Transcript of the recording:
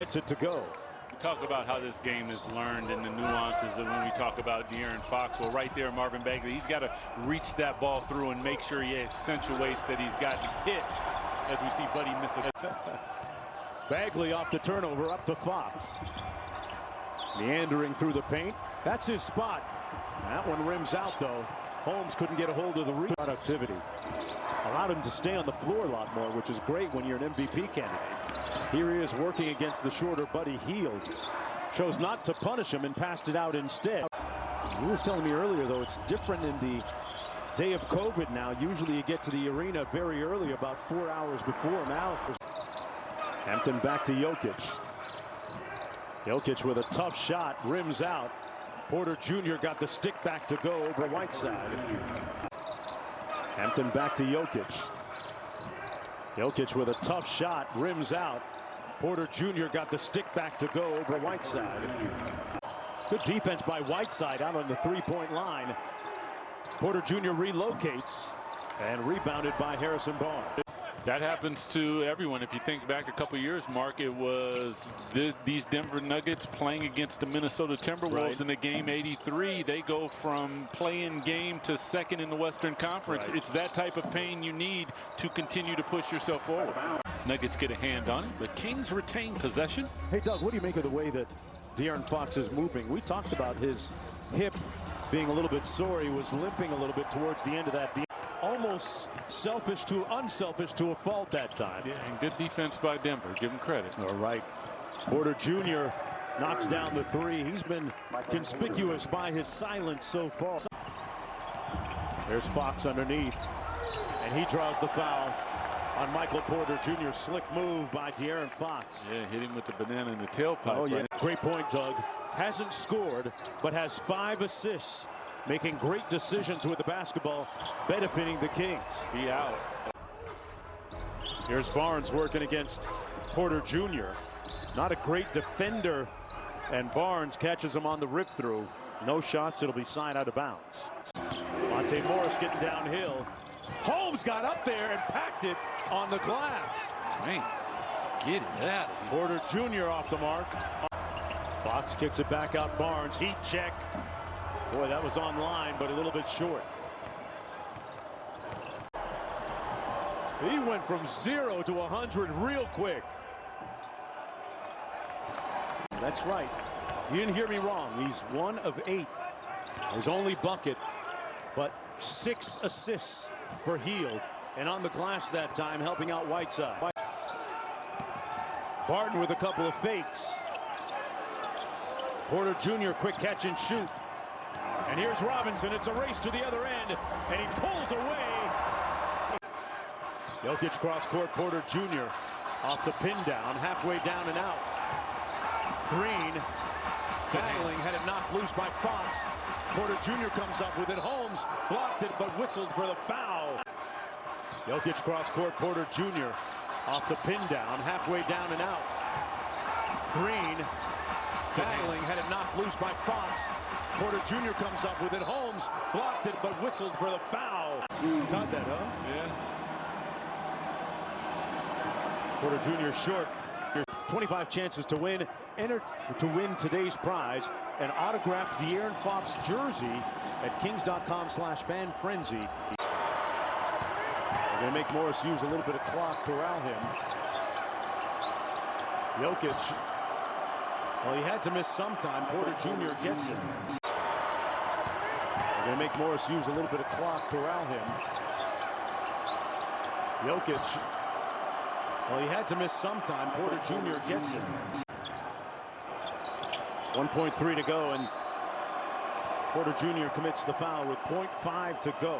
It's it to go. We talk about how this game is learned and the nuances of when we talk about De'Aaron Fox. Well, right there, Marvin Bagley, he's got to reach that ball through and make sure he accentuates that he's gotten hit as we see Buddy miss it. Bagley off the turnover, up to Fox. Meandering through the paint. That's his spot. That one rims out, though. Holmes couldn't get a hold of the productivity. Allowed him to stay on the floor a lot more, which is great when you're an MVP candidate. Here he is working against the shorter Buddy Hield. Chose not to punish him and passed it out instead. He was telling me earlier, though, it's different in the day of COVID now. Usually you get to the arena very early, about 4 hours before. Now, Hampton back to Jokic. Jokic with a tough shot, rims out. Porter Jr. got the stick back to go over Whiteside. Hampton back to Jokic. Jokic with a tough shot, rims out. Porter Jr. got the stick back to go over Whiteside. Good defense by Whiteside out on the three-point line. Porter Jr. relocates and rebounded by Harrison Barnes. That happens to everyone. If you think back a couple years, Mark, it was these Denver Nuggets playing against the Minnesota Timberwolves in the game 83. They go from playing game to second in the Western Conference. It's that type of pain you need to continue to push yourself forward. Nuggets get a hand on it. The Kings retain possession. Hey, Doug, what do you make of the way that De'Aaron Fox is moving? We talked about his hip being a little bit sore. He was limping a little bit towards the end of that. Almost selfish to unselfish to a fault that time. Yeah, and good defense by Denver. Give him credit. All right. Porter Jr. knocks down the three. He's been conspicuous by his silence so far. There's Fox underneath, and he draws the foul on Michael Porter Jr. Slick move by De'Aaron Fox. Yeah, hit him with the banana in the tailpipe. Oh, yeah. Great point, Doug. Hasn't scored, but has 5 assists. Making great decisions with the basketball, benefiting the Kings. Be out. Here's Barnes working against Porter Jr. Not a great defender, and Barnes catches him on the rip through. No shots, it'll be signed out of bounds. Monte Morris getting downhill. Holmes got up there and packed it on the glass. Man, get it out of here. Porter Jr. off the mark. Fox kicks it back out. Barnes, heat check. Boy, that was on line, but a little bit short. He went from 0 to 100 real quick. That's right. You didn't hear me wrong. He's 1 of 8. His only bucket, but 6 assists for Hield. And on the glass that time, helping out Whiteside. Barton with a couple of fakes. Porter Jr. quick catch and shoot. And here's Robinson. It's a race to the other end, and he pulls away. Jokic cross court. Porter Jr. off the pin down, halfway down and out. Green battling, had it knocked loose by Fox. Porter Jr. comes up with it. Holmes blocked it, but whistled for the foul. Jokic cross court. Porter Jr. off the pin down, halfway down and out. Green battling, had it knocked loose by Fox. Porter Jr. comes up with it. Holmes blocked it, but whistled for the foul. Caught that, huh? Yeah. Porter Jr. short. 25 chances to win. Enter to win today's prize, an autographed De'Aaron Fox jersey at kings.com/fanfrenzy. They're going to make Morris use a little bit of clock, corral him. Jokic. Well, he had to miss some time. Porter Jr. gets it. They're going to make Morris use a little bit of clock, corral him. Jokic. Well, he had to miss some time. Porter Jr. gets it. 1.3 to go, and Porter Jr. commits the foul with 0.5 to go.